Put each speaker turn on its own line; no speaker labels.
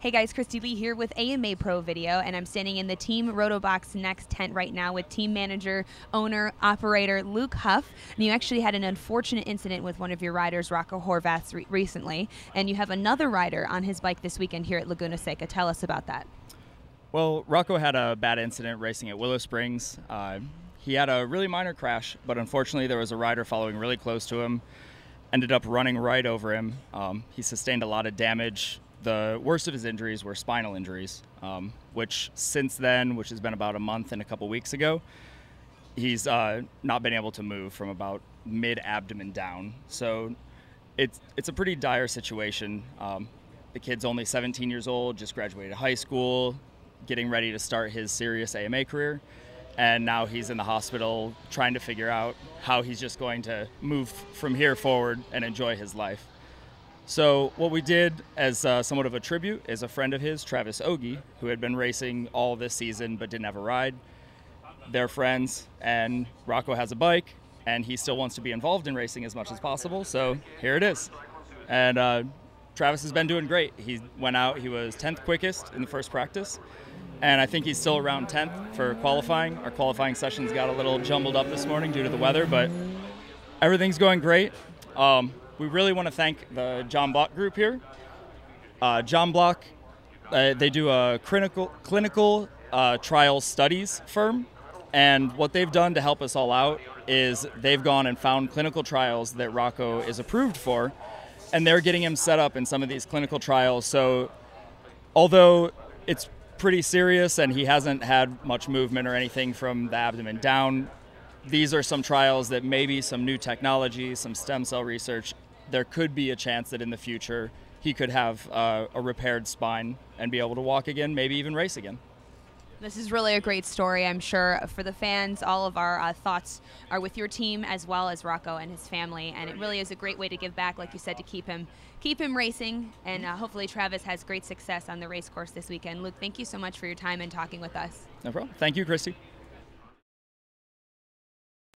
Hey guys, Christy Lee here with AMA Pro Video, and I'm standing in the Team RotoBox Nexx tent right now with team manager, owner, operator Luke Huff. And you actually had an unfortunate incident with one of your riders, Rocco Horvath, recently, and you have another rider on his bike this weekend here at Laguna Seca. Tell us about that.
Well, Rocco had a bad incident racing at Willow Springs. He had a really minor crash, but unfortunately there was a rider following really close to him, ended up running right over him. He sustained a lot of damage. The worst of his injuries were spinal injuries, which since then, which has been about a month and a couple weeks ago, he's not been able to move from about mid-abdomen down. So it's a pretty dire situation. The kid's only 17 years old, just graduated high school, getting ready to start his serious AMA career. And now he's in the hospital trying to figure out how he's just going to move from here forward and enjoy his life. So what we did as somewhat of a tribute is a friend of his, Travis Ogie, who had been racing all this season but didn't have a ride. They're friends, and Rocco has a bike, and he still wants to be involved in racing as much as possible, so here it is. And Travis has been doing great. He went out, he was 10th quickest in the first practice, and I think he's still around 10th for qualifying. Our qualifying sessions got a little jumbled up this morning due to the weather, but everything's going great. We really want to thank the John Block group here. John Block, they do a clinical trial studies firm, and what they've done to help us all out is they've gone and found clinical trials that Rocco is approved for, and they're getting him set up in some of these clinical trials. So although it's pretty serious and he hasn't had much movement or anything from the abdomen down, these are some trials that maybe some new technology, some stem cell research, there could be a chance that in the future he could have a repaired spine and be able to walk again, maybe even race again.
This is really a great story, I'm sure. For the fans, all of our thoughts are with your team as well as Rocco and his family, and it really is a great way to give back, like you said, to keep him racing, and hopefully Travis has great success on the race course this weekend. Luke, thank you so much for your time and talking with us.
No problem. Thank you, Christy.